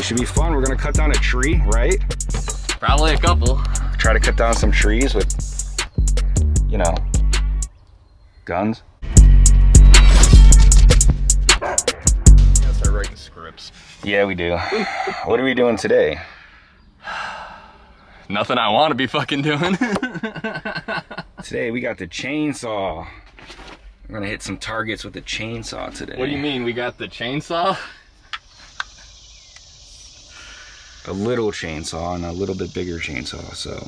should be fun. We're gonna cut down a tree, right? Probably a couple. Try to cut down some trees with, you know, guns. Gotta start writing scripts. Yeah, we do. What are we doing today? Nothing I want to be fucking doing. Today we got the chainsaw. We're gonna hit some targets with the chainsaw today. What do you mean, we got the chainsaw? A little chainsaw and a little bit bigger chainsaw, so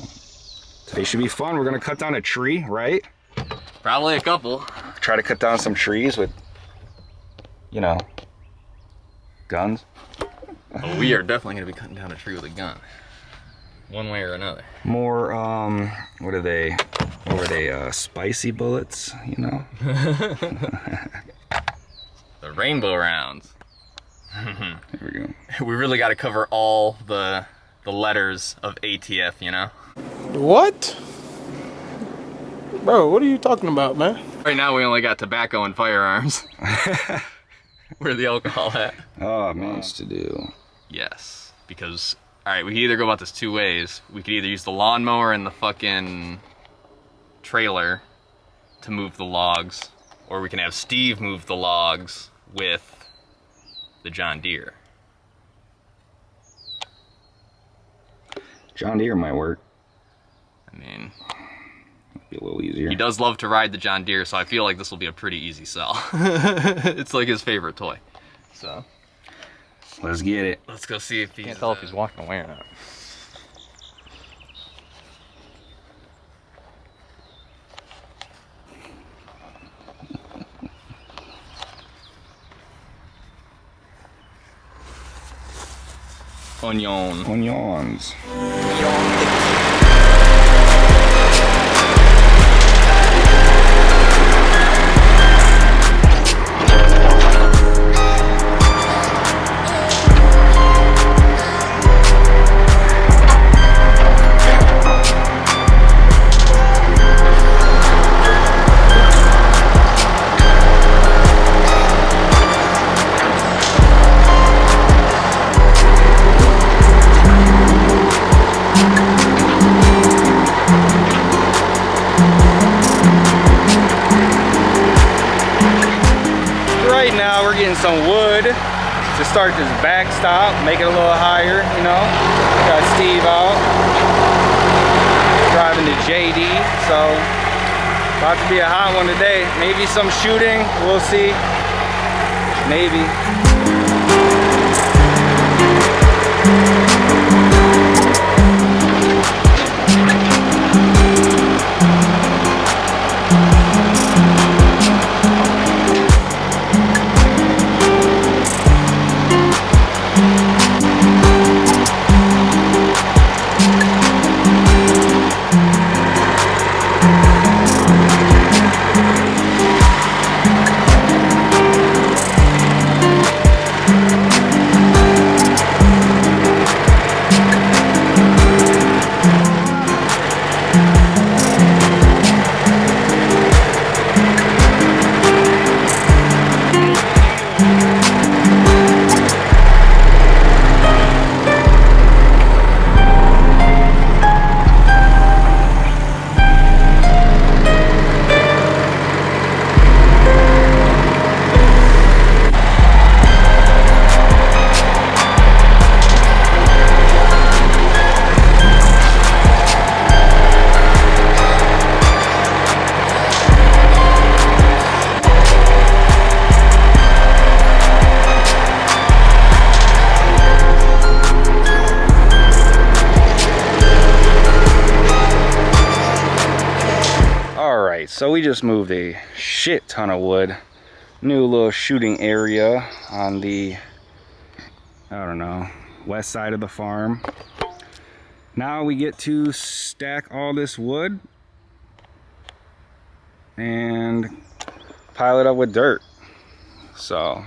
today should be fun. We're gonna cut down a tree, right? Probably a couple. Try to cut down some trees with, you know, guns. Oh, we are definitely gonna be cutting down a tree with a gun. One way or another. More, what are they? What were they, spicy bullets, you know? The rainbow rounds. There we go. We really got to cover all the letters of ATF, you know? What? Bro, what are you talking about, man? Right now we only got tobacco and firearms. Where the alcohol at? Oh, man. To do. Yes, because, alright, we can either go about this two ways. We could either use the lawnmower and the fucking trailer to move the logs, or we can have Steve move the logs with the John Deere. John Deere might work. I mean, be a little easier. He does love to ride the John Deere, so I feel like this will be a pretty easy sell. It's like his favorite toy. So let's get it. Let's go see if he's... Can't tell if he's walking away or not. Onions. Some wood to start this backstop, make it a little higher, you know. Got Steve out driving the JD, so about to be a hot one today. Maybe some shooting, we'll see. Maybe. So we just moved a shit ton of wood. New little shooting area on the, I don't know, west side of the farm. Now we get to stack all this wood and pile it up with dirt. So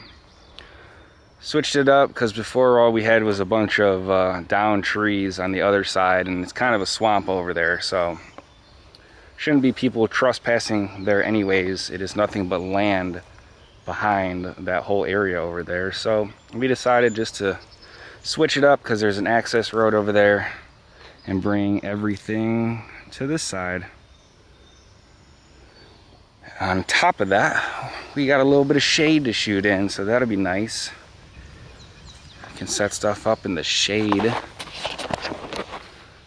switched it up because before all we had was a bunch of down trees on the other side, and it's kind of a swamp over there, so shouldn't be people trespassing there anyways. It is nothing but land behind that whole area over there. So we decided just to switch it up because there's an access road over there, and bring everything to this side. On top of that, we got a little bit of shade to shoot in, so that'll be nice. I can set stuff up in the shade.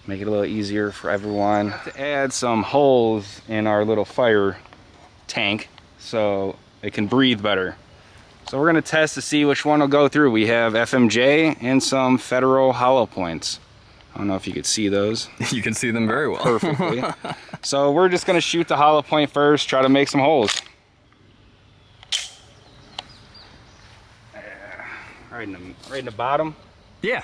Make it a little easier for everyone. To add some holes in our little fire tank so it can breathe better. So we're gonna test to see which one will go through. We have FMJ and some Federal hollow points. I don't know if you could see those. You can see them very well. Perfectly. So we're just gonna shoot the hollow point first, try to make some holes. Right in the bottom. Yeah.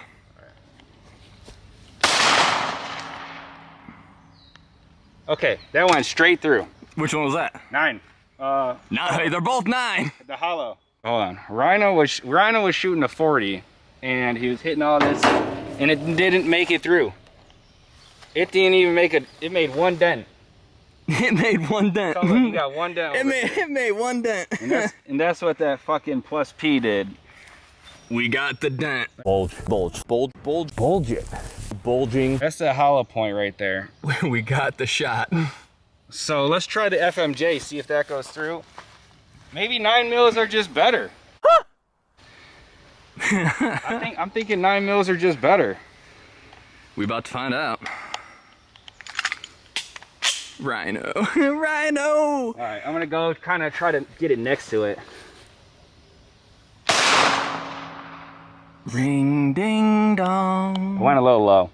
Okay, that went straight through. Which one was that? 9. Hey, they're both 9. The hollow. Hold on. Rhino was shooting a 40, and he was hitting all this, and it didn't make it through. It didn't even make it. It made 1 dent. It made 1 dent. So look, you got 1 dent. It made 1 dent. And that's what that fucking plus P did. We got the dent. Bulge it. Bulging. That's the hollow point right there. We got the shot. So let's try the FMJ, see if that goes through. Maybe 9 mils are just better. I'm thinking 9 mils are just better. We about to find out. Rhino. Rhino! All right, I'm gonna go kind of try to get it next to it. Ring ding dong. I went a little low.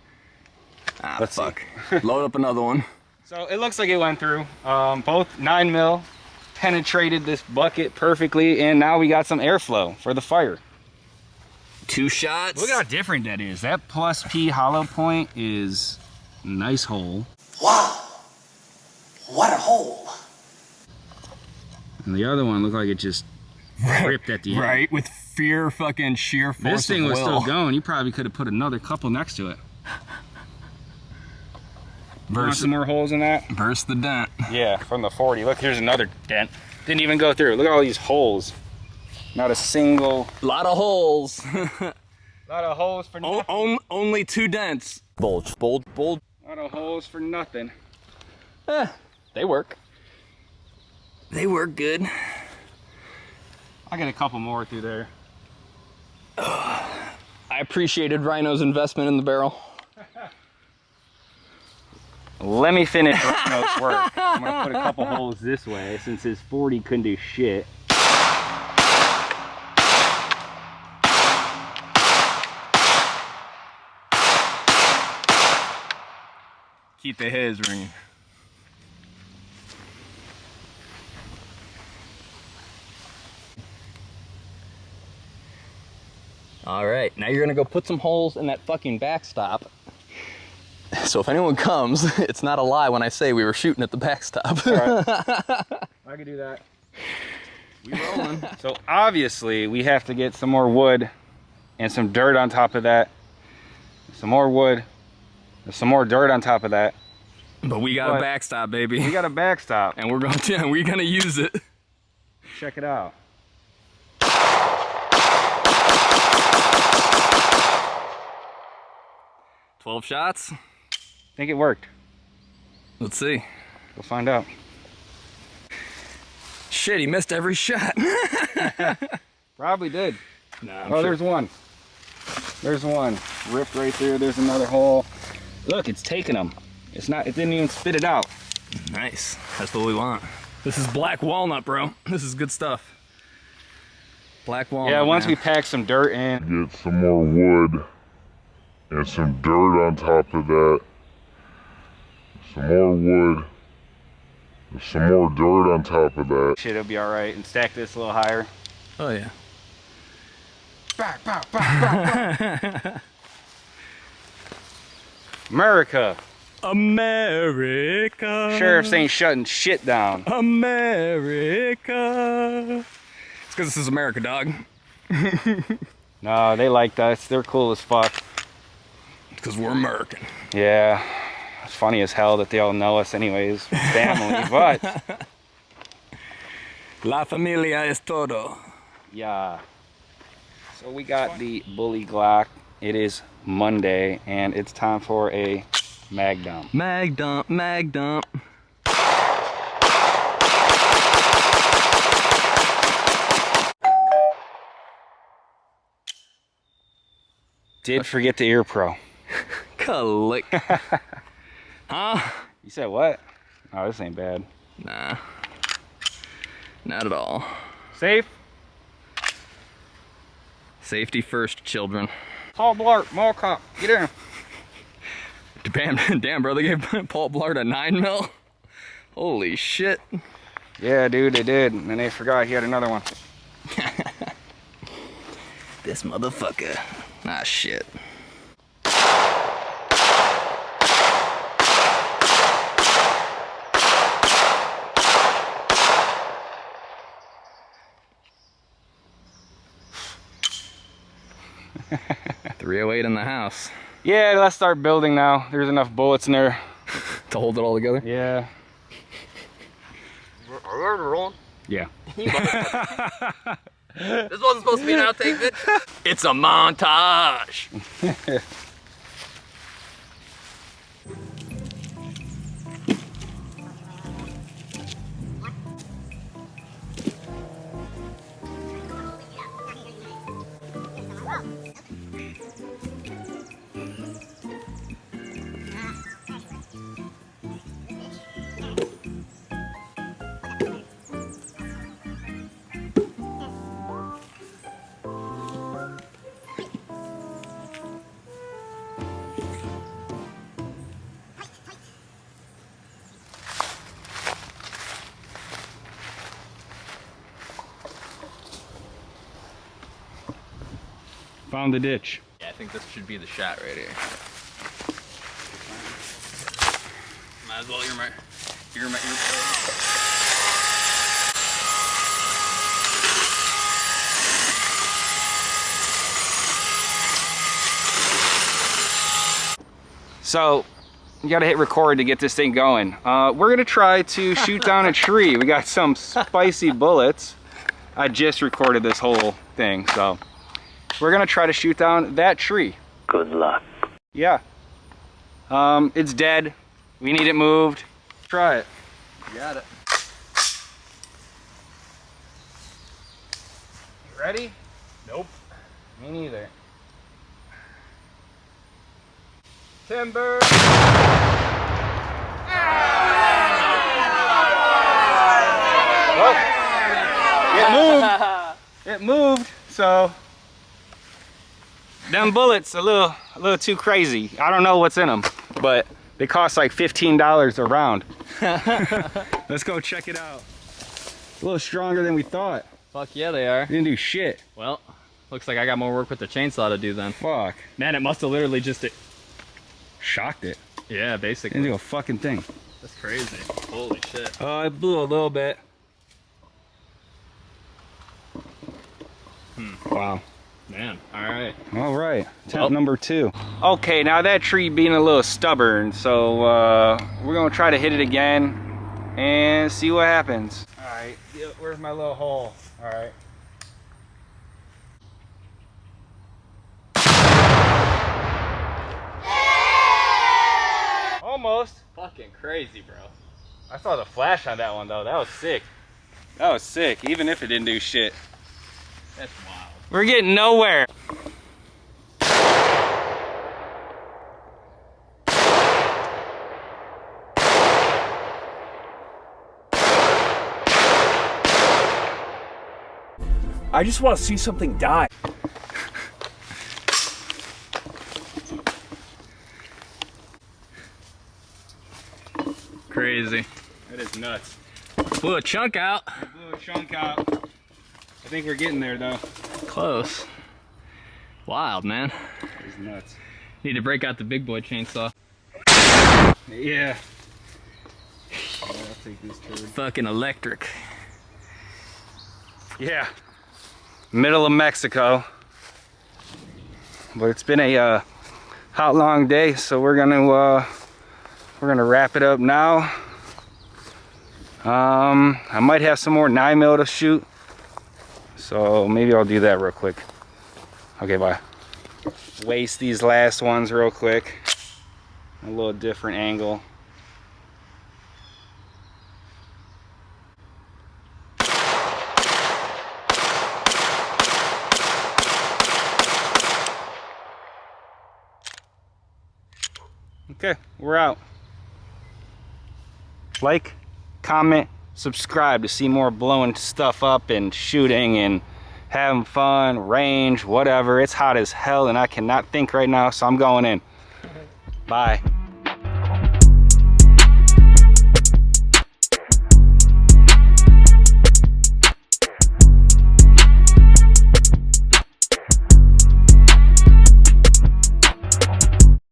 Ah, Let's fuck. Load up another one. So it looks like it went through. Both 9 mil penetrated this bucket perfectly, and now we got some airflow for the fire. 2 shots. Look at how different that is. That plus P hollow point is a nice hole. Wow, what a hole. And the other one looked like it just ripped at the end. Right, with sheer force. This thing of was will. still going. You probably could have put another couple next to it. Want some more holes in that? Burst the dent. Yeah, from the 40. Look, here's another dent. Didn't even go through. Look at all these holes. Not a single. Lot of holes. Lot of holes for nothing. Only 2 dents. Bulge. Lot of holes for nothing. They work. They work good. I got a couple more through there. I appreciated Rhino's investment in the barrel. Let me finish Rhino's work. I'm gonna put a couple holes this way since his 40 couldn't do shit. Keep the heads ringing. All right, now you're gonna go put some holes in that fucking backstop. So if anyone comes, it's not a lie when I say we were shooting at the backstop. All right. I can do that. We rolling. So obviously we have to get some more wood and some dirt on top of that. Some more wood, and some more dirt on top of that. But we got But a backstop, baby. We got a backstop. And we're gonna use it. Check it out. 12 shots. I think it worked. Let's see. We'll find out. Shit, he missed every shot. Probably did. Nah, Oh, there's one. There's one. Ripped right through. There's another hole. Look, it's taking them. It didn't even spit it out. Nice. That's what we want. This is black walnut, bro. This is good stuff. Black walnut. Yeah, once man. we pack some dirt in. Get some more wood and some dirt on top of that. Some more wood and some more dirt on top of that. Shit, it'll be all right. And stack this a little higher. Oh yeah. Back, back, back, back, back. America. America. Sheriffs ain't shutting shit down. America. It's because this is America, dog. No, they like us. They're cool as fuck. Because we're American. Yeah. It's funny as hell that they all know us anyways. Family, but. La familia es todo. Yeah. So we got the Bully Glock It is Monday, and it's time for a mag dump. Mag dump, mag dump. Did forget the ear pro. Click. Huh? You said what? Oh, this ain't bad. Nah. Not at all. Safe? Safety first, children. Paul Blart, mall cop, get in. Damn, bro, they gave Paul Blart a 9mm? Holy shit. Yeah, dude, they did. And they forgot he had another one. This motherfucker. Ah, shit. .308 in the house. Yeah, let's start building now. There's enough bullets in there. To hold it all together? Yeah. Yeah. This wasn't supposed to be an outtake, bitch. It's a montage. Found the ditch. Yeah, I think this should be the shot right here. Might as well earmark. So, you gotta hit record to get this thing going. We're gonna try to shoot down a tree. We got some spicy bullets. I just recorded this whole thing, so we're gonna try to shoot down that tree. Good luck. Yeah. It's dead. We need it moved. Try it. You got it. You ready? Nope. Me neither. Timber! Well, it moved, so them bullets a little too crazy. I don't know what's in them, but they cost like $15 a round. Let's go check it out. A little stronger than we thought. Fuck yeah, they are. Didn't do shit. Well, looks like I got more work with the chainsaw to do then. Fuck. Man, it must have literally just... Shocked it. Yeah, basically. Didn't do a fucking thing. That's crazy. Holy shit. It blew a little bit. Wow. Man, alright. All right, attempt number 2. Okay, now that tree being a little stubborn, so we're gonna try to hit it again and see what happens. All right, where's my little hole? All right. Almost. Fucking crazy, bro. I saw the flash on that one though. That was sick. That was sick, even if it didn't do shit. That's wild. We're getting nowhere. I just want to see something die. Crazy. That is nuts. Blew a chunk out. It blew a chunk out. I think we're getting there though. Close. Wild, man. It's nuts. Need to break out the big boy chainsaw. Yeah. I'll take this turd. Fucking electric. Yeah. Middle of Mexico. But it's been a hot long day, so we're gonna wrap it up now. I might have some more 9mm to shoot, so maybe I'll do that real quick. Okay, bye. waste these last ones real quick. A little different angle. Okay, we're out. Like, comment, subscribe to see more blowing stuff up and shooting and having fun, range, whatever. It's hot as hell and I cannot think right now, so I'm going in. Bye.